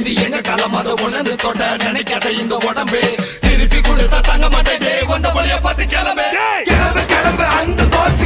இது எங்க காலம் அதை உணர்ந்து தொட்ட நினைக்காத இந்த உடம்பு திருப்பி கொடுத்தா தங்க மாட்டேன் வந்த வழிய பார்த்து கிளம்பு கிளம்பு கிளம்பு அங்க போச்சு.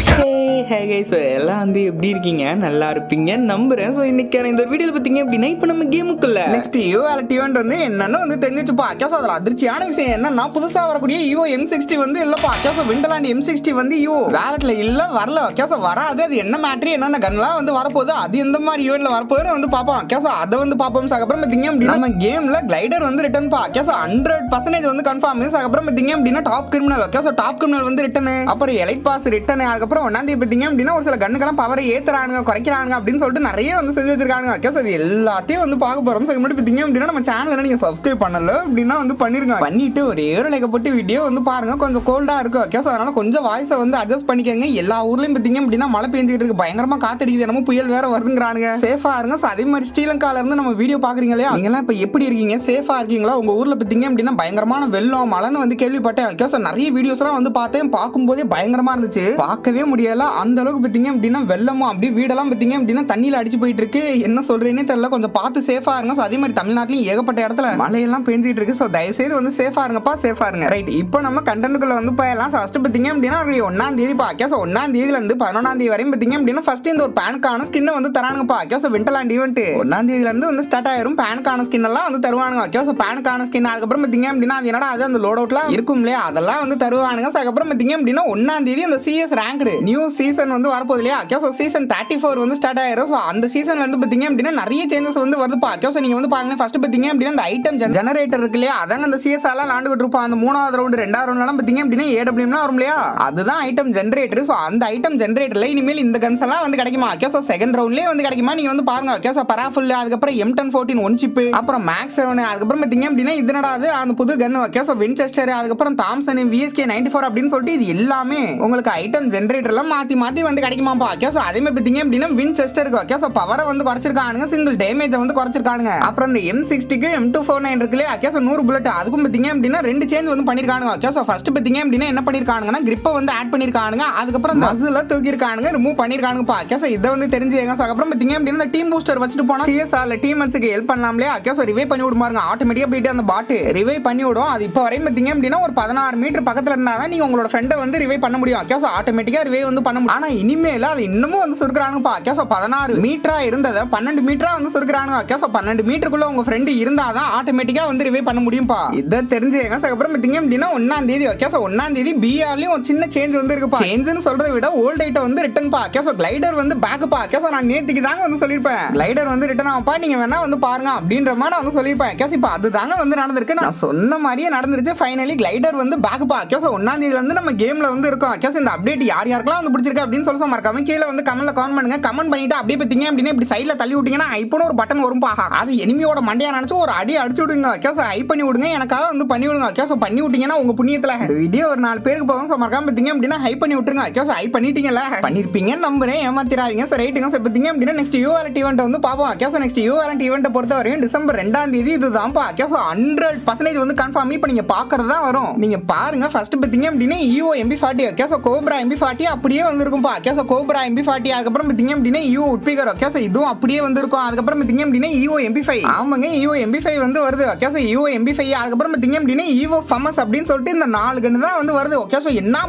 எல்லாம் வந்து எப்படி இருக்கீங்க? நல்லா இருப்பீங்க நம்புறேன். ஸோ இன்னைக்கான இந்த வீடியோவில் பார்த்தீங்க அப்படின்னா இப்போ நம்ம கேமுக்குள்ள நெக்ஸ்ட் ஈவோவாலிட்டி ஈவெண்ட் வந்து என்னன்னு வந்து தெரிஞ்சுச்சுப்பா. அக்கேசோ அதில் அதிர்ச்சியான விஷயம் என்னன்னா புதுசாக வரக்கூடிய ஈவோ M60 வந்து இல்லப்பா. அக்கேசோ விண்டர்லாண்ட் M60 வந்து ஈவோ வேலட்ல இல்ல வரல. அக்கேசோ வராது. அது என்ன மேட்ரு என்னென்ன கன்லாம் வந்து வரப்போகுது, அது எந்த மாதிரி ஈவெண்ட்ல வரப்போகுதுன்னு வந்து பார்ப்போம். அக்கேசோ அதை வந்து பார்ப்போம். அதுக்கப்புறம் பார்த்தீங்க அப்படின்னா நம்ம கேம்ல கிளைடர் வந்து ரிட்டர்ன் பா. அக்கேசோ 100% வந்து கன்ஃபார்ம். அதுக்கப்புறம் பார்த்தீங்க அப்படின்னா டாப் கிரிமினல் அக்கேசோ டாப் கிரிமினல் வந்து ரிட்டர்ன். அப்புறம் எலைட் பாஸ் ரிட்டர்ன். அதுக்கப்புறம் ஒன்னாந்தேதி பார்த்தீங்க அப்படின்னா ஒரு சில கண்ணுக்கெல்லாம் பவரை ஏத்துறானுங்க குறைக்கிறாங்க அப்படின்னு சொல்லிட்டு நிறைய வந்து செஞ்சு வச்சிருக்காங்க. அக்கேசோ அது எல்லாத்தையும் வந்து பார்க்க போறோம். ஸோ முன்னாடி பார்த்தீங்க அப்படின்னா நம்ம சேனல் நீங்க சப்ஸ்கிரைப் பண்ணல அப்படின்னா வந்து பண்ணிருங்க. பண்ணிட்டு ஒரே ஒரு லைக் போட்டு வீடியோ வந்து பாருங்க. கொஞ்சம் கோல்டா இருக்கும் அக்கேசோ, அதனால கொஞ்சம் வாய்ஸை வந்து அட்ஜஸ்ட் பண்ணிக்கங்க. எல்லா ஊர்லயும் பார்த்தீங்க அப்படின்னா மழை பெஞ்சிட்டு இருக்கு, பயங்கரமா காத்தடிக்குது, என்னமோ புயல் வேற வருதுங்கிறானுங்க. சேஃபா இருங்க. அதே மாதிரி ஸ்ரீலங்கால இருந்து நம்ம வீடியோ பாக்குறீங்க இல்லையா, நீங்க எல்லாம் இப்ப எப்படி இருக்கீங்க? சேஃபா இருக்கீங்களா? உங்க ஊர்ல பார்த்தீங்க அப்படின்னா பயங்கரமான வெள்ளம் மழைன்னு வந்து கேள்விப்பட்டேன். அக்கேசோ நிறைய வீடியோஸ் எல்லாம் வந்து பார்த்தேன். பார்க்கும்போதே பயங்கரமா இருந்துச்சு, பார்க்கவே முடியல அந்த அளவுக்கு. பார்த்தீங்க அப்படின்னா வெள்ளமும் அப்படியே வீடெல்லாம் பார்த்தீங்க அப்படின்னா தண்ணியில அடிச்சு போயிட்டு இருக்கு. என்ன சொல்றேன்னே தெரியல. கொஞ்சம் பார்த்து சேஃபா இருங்க. அதே மாதிரி தமிழ்நாட்டிலும் ஏகப்பட்ட இடத்துல மழையெல்லாம் பெஞ்சிட்டு இருக்கு. ஸோ தயவுசெய்து வந்து சேஃபா இருங்கப்பா, சேஃபா இருங்க. ரைட், இப்போ நம்ம கண்டென்ட்டுக்குள்ள வந்து போயலாம். ஃபர்ஸ்ட் பார்த்தீங்க அப்படின்னா 1ஆம் தேதி அக்கேசோ 1ஆம் தேதியில இருந்து 11ஆம் தேதி வரையும் பார்த்தீங்க அப்படின்னா ஃபர்ஸ்ட் இந்த ஒரு பேனுக்கான ஸ்கின் வந்து தரானுங்கப்பா. அக்கேசோ விண்டர்லாண்ட் ஈவெண்ட் 1ஆம் தேதியில இருந்து வந்து ஸ்டார்ட் ஆயிரும். பேனுக்கான ஸ்கின் எல்லாம் வந்து தருவானுங்க. அக்கேசோ பேனுக்கான ஸ்கின் அதுக்கப்புறம் பார்த்தீங்க அப்படின்னா அது என்னடா அது அந்த லோட் அவுட்லாம் இருக்கும் இல்லையா, அதெல்லாம் வந்து தருவானுங்க. அதுக்கப்புறம் பார்த்தீங்க அப்படின்னா 1ஆம் தேதி அந்த CS ரேங்க்டு நியூ சீசன் வந்து வரப்போகுது இல்லையா. அக்கேசோ சீசன் 34 வந்து ஸ்டார்ட் ஆயிரும். ஸோ அந்த சீசன்ல இருந்து பார்த்தீங்க அப்படின்னா நிறைய சேஞ்சஸ் வந்து வருதுப்பா. அக்கேசோ நீங்க வந்து பாருங்க. ஃபர்ஸ்ட் பார்த்தீங்க அப்படின்னா அந்த ஐட்டம் ஜெனரேட்டர் இருக்கு இல்லையா, அதாங்க அந்த CS எல்லாம் விளையாண்டுட்டு இருப்போம். அந்த 3வது ரவுண்ட் 2வது ரவுண்ட்லாம் பார்த்தீங்க அப்படின்னா AWM வரும் இல்லையா, அதுதான் ஐட்டம் ஜெனரேட்டர். ஸோ அந்த ஐட்டம் ஜெனரேட்டர்ல இனிமேல் இந்த கன்ஸ் எல்லாம் வந்து கிடைக்குமா. அக்கேசோ செகண்ட் ரவுண்ட்லேயே வந்து கிடைக்குமா, நீங்க வந்து பாருங்க. அக்கேசோ பராஃபுல், அதுக்கப்புறம் M1014 ஒன் சிப், அப்புறம் மேக்ஸ் 7, அதுக்கப்புறம் பார்த்தீங்க அப்படின்னா இது என்னடாது அந்த புது கன் அக்கேசோ வின்செஸ்டர், அதுக்கப்புறம் தாம்சன் VSK 94 அப்படின்னு சொல்லிட்டு இது எல்லாமே உங்களுக்கு ஐட்டம் ஜெனரேட்டர்ல மாத்தி மாத்தி வந்து கிடைக்குமாப்பா. அக்கேசோ அதே மாதிரி பார்த்தீங்க அப்படின்னா வின்செஸ்டருக்கு அக்கேசோ பவரை வந்து குறைச்சிருக்கானுங்க, சிங்கிள் டேமேஜ் வந்து குறைச்சிருக்கானுங்க. அப்புறம் இந்த M60க்கு M249 இருக்குல்ல அக்கேசோ 100 புல்லட், அதுக்கும் பார்த்தீங்க அப்படின்னா 2 சேஞ்ச் வந்து பண்ணிருக்கானுங்க. அக்கேசோ ஃபர்ஸ்ட் பார்த்தீங்க அப்படின்னா என்ன பண்ணிருக்கானுங்கன்னா கிரிப்பை வந்து ஆட் பண்ணிருக்கானுங்க, அதுக்கப்புறம் மசில தூக்கி இருக்கானுங்க, ரிமூவ் பண்ணிருக்கானுங்க. அக்கேசோ இதை வந்து தெரிஞ்சுங்க. அதுக்கப்புறம் பார்த்தீங்க அப்படின்னா டீம் பூஸ்டர் வச்சுட்டு போனா CSRல டீம்மேட்ஸ்க்கு ஹெல்ப் பண்ணலாம்லையா. அக்கேசோ ரிவைவ் பண்ணி விடுமாருங்க, ஆட்டோமேட்டிக்கா போயிட்டு அந்த பாட் ரிவைவ் பண்ணி விடும். அது இப்போ வரையும் பார்த்தீங்க அப்படின்னா ஒரு 16 மீட்டர் பக்கத்துல இருந்தாதான் நீங்க உங்களோட ஃப்ரெண்டை வந்து ரிவைவ் பண்ண முடியும். அக்கேசோ ஆட்டோமேட்டிக்கா ரிவைவ் வந்து பண்ண முடியும். ஆனா இனிமேல அது இன்னமும் வந்து சுருக்குறானுங்கப்பா. அக்கேசோ 16 மீட்டரா இருந்ததை 12 மீட்டரா வந்து சுருக்குறானுங்க. அக்கேசோ 12 மீட்டருக்குள்ள உங்க ஃப்ரெண்ட் இருந்தாதான் ஆட்டோமேட்டிக்கா வந்து ரிவைவ் பண்ண முடியும்பா. இதை தெரிஞ்சுங்க. அதுக்கப்புறம் பார்த்தீங்க அப்படின்னா 1ஆம் தேதி அக்கேசோ 1ஆம் தேதி BRலயும் ஒரு சின்ன சேஞ்ச் வந்து இருக்குப்பா. சேஞ்சுன்னு சொல்றதை விட ஓல்ட் ஐட்டம் வந்து ரிட்டர்ன் பா. அக்கேசோ கிளைடர் வந்து பேக்பா. அக்கேசோ நான் நேத்திக்கு தாங்க வந்து சொல்லிருப்பேன் கிளைடர் வந்து ரிட்டர்ன் ஆகப்பா, நீங்க வேணா வந்து பாருங்க அப்படின்ற மாதிரி நான் வந்து சொல்லிருப்பேன். அக்கேசோ இப்போ அதுதாங்க வந்து நடந்திருக்கு. நான் சொன்ன மாதிரியே நடந்துருச்சு. ஃபைனலி கிளைடர் வந்து பேக்பா. அக்கேசோ 1ஆம் தேதியில இருந்து நம்ம கேம்ல வந்து இருக்கும். அக்கேசோ இந்த அப்டேட் யார் யாருக்கெல்லாம் வந்து பிடிச்சிருக்கு அப்படின்னு சொல்லி மறக்காம கீழே வந்து கமெண்ட்ல கமெண்ட் பண்ணுங்க. கமெண்ட் பண்ணிட்டு அப்படியே பார்த்தீங்க அப்படின்னா இப்படி சைட்ல தள்ளி விட்டீங்கன்னா ஐப்போன்னு ஒரு பட்டன் வரும் பா. அது எனிமியோட மண்டையா நினைச்சு ஒரு அடி அடிச்சு விடுங்க. அக்கேசோ ஹை பண்ணி விடுங்க, எனக்காக வந்து பண்ணி விடுங்க. அக்கேசோ பண்ணி விட்டீங்கன்னா உங்க புண்ணியத்துல இந்த வீடியோ ஒரு 4 பேருக்கு போகும். ஸோ மறக்காம பார்த்தீங்க அப்படின்னா ஹை பண்ணி விட்டுருங்க. அக்கேசோ ஹை பண்ணிட்டீங்கல்ல, பண்ணிருப்பீங்கன்னு நம்புறேன், ஏமாத்திராதீங்க. சரி ரைட்டுங்க. சரி பார்த்தீங்க அப்படின்னா நெக்ஸ்ட் யூஆர்எல்டி ஈவெண்ட் வந்து பார்ப்போம். அக்கேசோ நெக்ஸ்ட் யூஆர்எல்டி ஈவெண்ட் பொறுத்த வரையும் டிசம்பர் 2ஆம் தேதி இதுதான்ப்பா. அக்கேசோ 100% வந்து கன்ஃபார்ம். இப்போ நீங்க பாக்குறது தான் வரும், நீங்க பாருங்க. ஃபர்ஸ்ட் பார்த்தீங்க அப்படின்னா EVO MP40 அக்கேசோ கோப்ரா MP40 அப்படியே வந்திருக்கும்பா. அக்கேசோ கோப்ரா MP40 அதுக்கப்புறம் பார்த்தீங்க அப்படின்னா EVO உட்பிகர் அக்கேசோ இதுவும் அப்படியே வந்திருக்கும். அதுக்கப்புறம் பார்த்தீங்க அப்படின்னா EVO MP5 ஆமாங்க EVO MP5 வந்து வருது. அக்கேசோ EVO MP5 அதுக்கப்புறம் பார்த்தீங்க அப்படின்னா EVO FAMAS அப்படின்னு சொல்லிட்டு இந்த 4 கன்னு தான் வந்து வருது. அக்கேசோ என்ன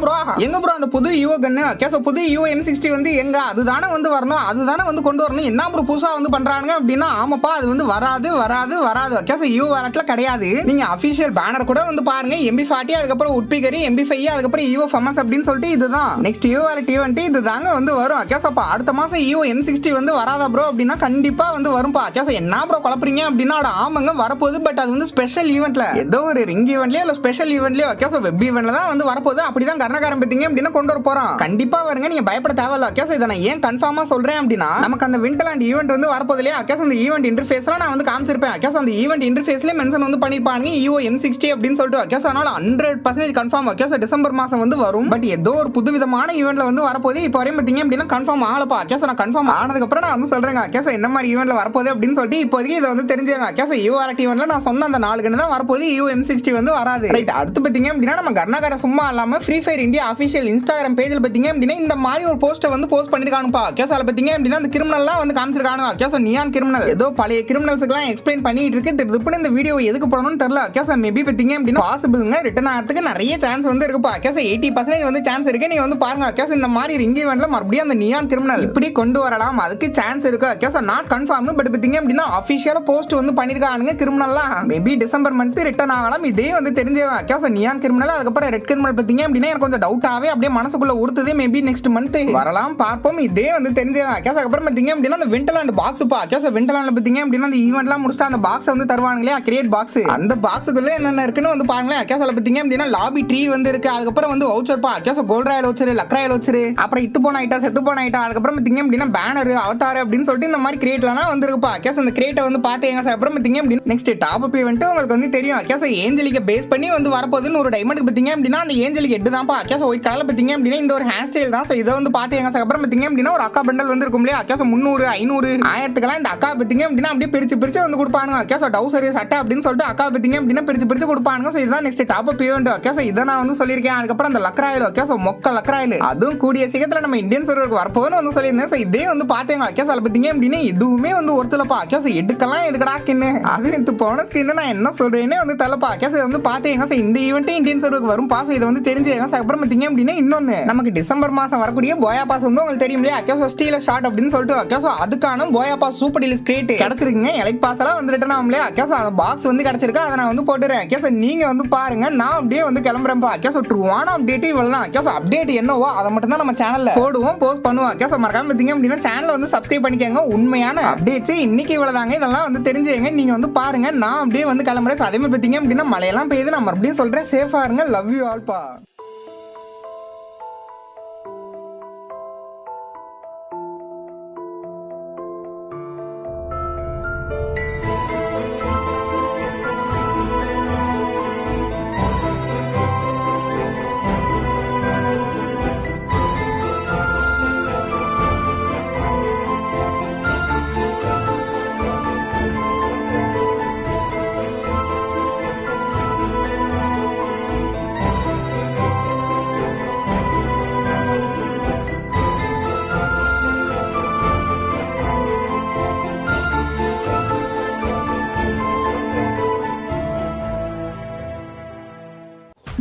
ப்ரோ எங்க ப்ரோ அந்த புது EVO கன்னு அக்கேசோ புது EVO M60 வந்து எங்க அதுதானே வந்து வரணும், அதுதானே வந்து கொண்டு வரணும், என்ன ப்ரோ புதுசா வந்து பண்றாங்க அப்படின்னா ஆமாப்பா அது வந்து வராது வராது வராது. அக்கேசோ EVO வாலெட்ல கிடையாது. நீங்க அபிஷியல் பேனர் கூட வந்து பாருங்க MP40 அதுக்கப்புறம் உட்பிகரி MP5 அதுக்கப்புறம் EVO FAMAS அப்படின்னு சொல்லிட்டு இதுதான் நெக்ஸ்ட் EVO வாலெட் ஈவெண்ட் இதுதாங்க வந்து வரும். அக்கேசோ அடுத்த மாசம் EVO M60 வந்து வராதா ப்ரோ அப்படின்னா கண்டிப்பா வந்து வரும்பா. அக்கேசோ என்ன ப்ரோ குழப்பறீங்க அப்படின்னா ஆமாங்க வரப்போகுது. பட் அது வந்து ஸ்பெஷல் ஈவெண்ட்ல ஏதோ ஒரு ரிங் ஈவெண்ட்லயோ இல்ல ஸ்பெஷல் ஈவெண்ட்லயோ அக்கேசோ வெப் ஈவெண்ட்ல தான் வந்து வரப்போகுது. அப்படிதான் கர்ணகாரம் பார்த்தீங்க அப்படின்னா கொண்டு வர போறோம். கண்டிப்பா வருங்க, நீங்க பயப்பட தேவையில்ல. அக்கேசோ இதை நான் ஏன் கன்ஃபார்மா சொல்றேன் அப்படின்னா நமக்கு அந்த விண்டர்லாண்ட் ஈவெண்ட் வந்து வரப்போகுது இல்லையா. அக்கேசோ அந்த ஈவெண்ட் இன்டர்ஃபேஸ்ல நான் வந்து காமிச்சிருப்பேன். அக்கேசோ அந்த ஈவெண்ட் இன்டர்ஃபேஸ்ல மென்ஷன் வந்து பண்ணிருப்பாங்க EVO M60 அப்படின்னு சொல்லிட்டு. அக்கேசோ அதனால 100% கன்ஃபார்ம் அக்கேசோ டிசம்பர் மாசம் வந்து வரும். பட் ஏதோ ஒரு புதுவிதமான ஈவெண்ட் ஈவெண்ட்ல வந்து வரப்போது இப்போ வரையும் பார்த்தீங்க அப்படின்னா கன்ஃபார்ம் ஆகலப்பா. கேஸ் நான் கன்ஃபார்ம் ஆனதுக்கு அப்புறம் நான் வந்து சொல்றேங்க கேஸ் என்ன மாதிரி ஈவெண்ட்ல வரப்போகுது அப்படின்னு சொல்லிட்டு இப்போதைக்கு இதை வந்து தெரிஞ்சுங்க. கேஸ் யூ ஆர்டி ஈவெண்ட்ல நான் சொன்ன அந்த 4 கன்னு தான் வரப்போகுது. யூ M60 வந்து வராது. ரைட், அடுத்து பார்த்தீங்க அப்படின்னா நம்ம கர்நாகர சும்மா இல்லாம free fire India official Instagram பேஜில் பார்த்தீங்க அப்படின்னா இந்த மாதிரி ஒரு போஸ்ட்டை வந்து போஸ்ட் பண்ணிருக்கானுப்பா. கேஸ் அதில் பார்த்தீங்க அப்படின்னா அந்த கிரிமினல்லாம் வந்து காமிச்சிருக்கானுங்க. கேஸ் நியான் கிரிமினல் ஏதோ பழைய கிரிமினல்ஸ்க்குலாம் எக்ஸ்பிளைன் பண்ணிட்டு இருக்கு. திருப்பின இந்த வீடியோ எதுக்கு போடணும்னு தெரியல. கேஸ் மேபி பார்த்தீங்க அப்படின்னா பாசிபிள்ங்க ரிட்டர்ன் ஆகிறதுக்கு நிறைய சான்ஸ் வந்து இருக்குப்பா. கேஸ் 80% வந்து சான்ஸ் இருக்கு. நீங்க வந்து பாருங்க கேஸ் இந்த மாதிரி ரிங் ஈவெண்ட்ல மறுபடியும் அந்த நியான் கிரிமினல் இப்படி கொண்டு வரலாம், அதுக்கு சான்ஸ் இருக்கு. கேஸ் நாட் கன்ஃபார்ம், பட் பார்த்தீங்க அப்படின்னா அஃபிஷியலா போஸ்ட் வந்து பண்ணிருக்கானுங்க. கிரிமினல்லாம் மேபி டிசம்பர் மந்த் ரிட்டர்ன் ஆகலாம். இதே வந்து தெரிஞ்சுங்க. கேஸ் நியான் கிரிமினல் அதுக்கப்புறம் ரெட் கிரிமினல் பார்த்தீங்க அப்படின்னா எனக்கு கொஞ்சம் டவுட்டாவே அப்படியே மனசுக்குள்ள உறுத்துது. மேபி நெக்ஸ்ட் மந்த் வரலாம், பார்ப்போம். இதே வந்து தெரிஞ்சுங்க. கேஸ் அதுக்கப்புறம் பார்த்தீங்க அப்படின்னா அந்த விண்டர்லாண்ட் பாக்ஸ் பா. கேஸ் விண்டர்லாண்ட்ல பார்த்தீங்க அப்படின்னா அந்த ஈவெண்ட்லாம் முடிச்சுட்டு அந்த பாக்ஸ் வந்து தருவாங்களே கிரியேட் பாக்ஸ், அந்த பாக்ஸுக்குள்ள என்னென்ன இருக்குன்னு வந்து பாருங்களேன். கேஸ் பார்த்தீங்க அப்படின்னா லாபி ட்ரீ வந்து இருக்கு. அதுக்கப்புறம் வந்து வவுச்சர் பா. Case gold royale voucher, luck royale voucher, அப்புறம் இத்து போன ஐட்டா செத்து போன ஐட்டா, அதுக்கப்புறம் பார்த்தீங்க அப்படின்னா பேனர் அவதார் அப்படின்னு சொல்லிட்டு இந்த மாதிரி கிரியேட்லாம் வந்துருக்குப்பா. கேஸ் அந்த கிரியேட்டை வந்து பார்த்தீங்க. அப்புறம் பார்த்தீங்க அப்படின்னா நெக்ஸ்ட் டாப் அப் ஈவெண்ட் உங்களுக்கு வந்து தெரியும். கேஸ் ஏஞ்சலிக்க பேஸ் பண்ணி வந்து வரப்போகுதுன்னு ஒரு டைமண்ட் பார்த்தீங்க அப்படின்னா அந்த ஏஞ்சலிக் ஹெட் தான்ப்பா. கேஸ் ஒயிட் கலர்ல பார்த்தீங்க அப்படின்னா இந்த ஒரு ஹேர் ஸ்டைல் தான். ஸோ இதை வந்து பார்த்தீங்க. அப்புறம் பார்த்தீங்க அப்படின்னா ஒரு அக்கா பண்டல் வந்து இருக்கும் இல்லையா. கேஸ் 300 500 1000க்குலாம் இந்த அக்கா பார்த்தீங்க அப்படின்னா அப்படியே பிரிச்சு பிரிச்சு வந்து கொடுப்பானுங்க. கேஸ் டவுசர் சட்டை அப்படின்னு சொல்லிட்டு அக்கா பார்த்தீங்க அப்படின்னா பிரிச்சு பிரிச்சு கொடுப்பானுங்க. ஸோ இதுதான் next top up event. Case இதை நான் வந்து சொல்லியிருக்கேன். அதுக்கப்புறம் அந்த லக் ராயல் கேஸ் மொக்க லக் ராயல் அதுவும் கூடிய சீக்கிரத்தில் நம்ம இந்தியன் சர்வருக்கு வரப்போன்னு வந்து சொல்லியிருந்தேன். ஸோ இதே வந்து பார்த்தீங்க. கேஸ் அதில் பார்த்தீங்க அப்படின்னா எதுவுமே வந்து ஒருத்தலப்பா. கேஸ் எடுக்கலாம் எதுக்கடா ஸ்கின்னு, அது இது போன ஸ்கின்னு நான் என்ன சொல்றேன்னே வந்து தரப்பா. கேஸ் வந்து பார்த்தீங்க. ஸோ இந்த ஈவெண்ட் இந்தியன் சர்வருக்கு வரும் பாஸ். இதை வந்து தெரிஞ்சுங்க. அப்புறம் பார்த்தீங்க அப்படின்னா இன்னொன்று நமக்கு டிசம்பர் மாதம் வரக்கூடிய போயா பாஸ் வந்து உங்களுக்கு தெரியும் இல்லையா. கேஸ் ஸ்டீல ஷார்ட் அப்படின்னு சொல்லிட்டு கேஸ் அதுக்கான போயா பாஸ் சூப்பர் டீல்ஸ் கிரியேட் கிடைச்சிருக்குங்க. எலைட் பாஸ் எல்லாம் வந்து ரிட்டர்ன் ஆகும் இல்லையா. கேஸ் அந்த பாக்ஸ் வந்து கிடைச்சிருக்கு. அதை நான் வந்து போட்டுறேன். கேஸ் நீங்க வந்து பாருங்க. நான் அப்படியே வந்து கிளம்புறேன்ப்பா. கேஸ் ட்ரூவான அப்டேட் இவ்வளவுதான். கேஸ் அப்டேட் என்னவோ அதை மட்டும் தான் நம்ம சேனல்ல போடுவோம், போஸ்ட் பண்ணுவோம். கேஸ் மறக்காம பார்த்தீங்க அப்படின்னா சேனலை வந்து சப்ஸ்கிரைப் பண்ணிக்கோங்க. உண்மையான அப்டேட்ஸ் இன்னைக்கு இவ்வளவுதாங்க. இதெல்லாம் வந்து தெரிஞ்சுங்க. நீங்க வந்து பாருங்க. நான் அப்படியே வந்து கிளம்புறேன். அதே மாதிரி பார்த்தீங்க அப்படின்னா மழையெல்லாம் பெய்யுது. நான் மறுபடியும் சொல்றேன், சேஃபா இருங்க. லவ் யூ ஆல் பா.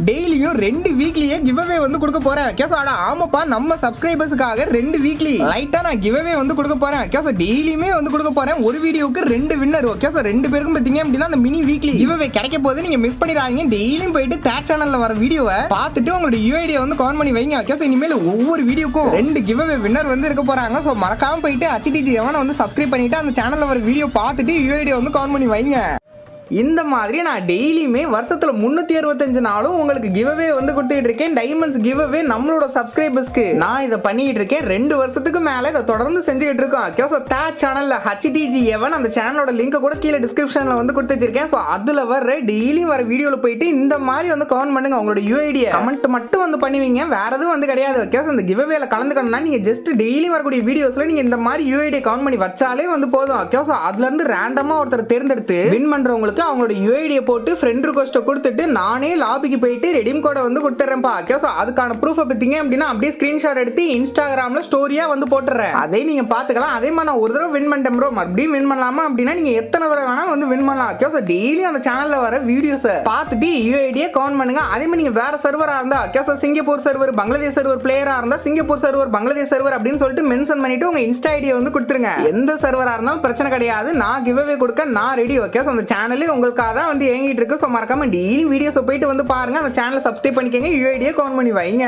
டெய்லியும் 2 வீக்லியே கிவ்அவே வந்து கொடுக்க போறேன். கேஸ் ஆமாப்பா நம்ம சப்ஸ்கிரைபர்ஸ்க்காக 2 வீக்லி லைட்டா நான் கிவ்அவே வந்து கொடுக்க போறேன். கேஸ் டெய்லியுமே வந்து கொடுக்க போறேன். ஒரு வீடியோக்கு 2 வின்னர். ஓகே சார் 2 பேருக்கும் பார்த்தீங்க அப்படின்னா அந்த மினி வீக்லி கிவ்அவே கிடைக்க போது. நீங்க மிஸ் பண்ணிடாதீங்க. டெய்லியும் போயிட்டு தேட் சேனல்ல வர வீடியோவை பார்த்துட்டு உங்களோட யூஐடியை வந்து கமெண்ட் பண்ணி வைங்க. கேஸ் இனிமேல் ஒவ்வொரு வீடியோக்கும் 2 கிவ்அவே வின்னர் வந்து இருக்க போறாங்க. ஸோ மறக்காம போயிட்டு HTG எவனை வந்து சப்ஸ்கிரைப் பண்ணிட்டு அந்த சேனல்ல வர வீடியோ பார்த்துட்டு யூஐடியை வந்து கமெண்ட் பண்ணி வைங்க. இந்த மாதிரி நான் டெய்லியுமே வருஷத்துல 365 நாளும் உங்களுக்கு கிவ்அவே வந்து கொடுத்துட்டு இருக்கேன். டைமண்ட்ஸ் கிவ்அவே நம்மளோட சப்ஸ்கிரைபர்ஸ்க்கு நான் இதை பண்ணிட்டு இருக்கேன். 2 வருஷத்துக்கு மேல இதை தொடர்ந்து செஞ்சுக்கிட்டு இருக்கோம். கேஸ் தேட் சேனல்ல HTG எவன் அந்த சேனலோட லிங்க் கூட கீழே டிஸ்கிரிப்ஷன்ல வந்து கொடுத்து வச்சிருக்கேன். ஸோ அதுல வர டெய்லியும் வர வீடியோல போயிட்டு இந்த மாதிரி வந்து கமெண்ட் பண்ணுங்க. உங்களோட யூஐடியை கமெண்ட் மட்டும் வந்து பண்ணுவீங்க, வேற எதுவும் வந்து கிடையாது. கேஸ் இந்த கிவ்அவேல கலந்துக்கணும்னா நீங்க ஜஸ்ட் டெய்லி வரக்கூடிய வீடியோஸ்ல நீங்க இந்த மாதிரி யூஐடியை கமெண்ட் பண்ணி வச்சாலே வந்து போதும். கேஸ் அதுல இருந்து ரேண்டமா ஒருத்தர் தேர்ந்தெடுத்து வின் பண்றவங்களுக்கு அவங்களோட யூஐடியை போட்டு ஃப்ரெண்ட் ரிக்வெஸ்ட் கொடுத்துட்டு நானே லாபிக்கு போயிட்டு ரெடீம் கோடை வந்து கொடுத்துறேன்ப்பா. கேஸ் அதுக்கான ப்ரூஃப் பார்த்தீங்க அப்படின்னா அப்படியே ஸ்கிரீன்ஷாட் எடுத்து இன்ஸ்டாகிராம்ல ஸ்டோரியா வந்து போட்டுறேன். அதை நீங்க பாத்துக்கலாம். அதே மாதிரி நான் ஒரு தடவை வின் பண்ணிட்டேன் ப்ரோ, மறுபடியும் வின் பண்ணலாமா அப்படின்னா நீங்க எத்தனை தடவை வேணா வந்து வின் பண்ணலாம். கேஸ் டெய்லி அந்த சேனல்ல வர வீடியோஸை பார்த்துட்டு யூஐடியை கவுண்ட் பண்ணுங்க. அதே மாதிரி நீங்க வேற சர்வரா இருந்தா guys Singapore server Bangladesh server பிளேயரா இருந்தா சிங்கப்பூர் சர்வர் பங்களாதேஷ் சர்வர் அப்படின்னு சொல்லிட்டு மென்ஷன் பண்ணிட்டு உங்க இன்ஸ்டா ஐடியை வந்து கொடுத்துருங்க. எந்த சர்வரா இருந்தாலும் பிரச்சனை கிடையாது. நான் கிவ்அவே கொடுக்க நான் ரெடி. ஓகே அந்த சேனலே உங்களுக்கு தான் வந்து ஏங்கிட்டு இருக்கு. ஸோ மறக்காம டெய்லி வீடியோஸை போயிட்டு வந்து பாருங்க. அந்த சேனலை சப்ஸ்கிரைப் பண்ணிக்கங்க. யூஐடியை கவுண்ட் பண்ணி வைங்க.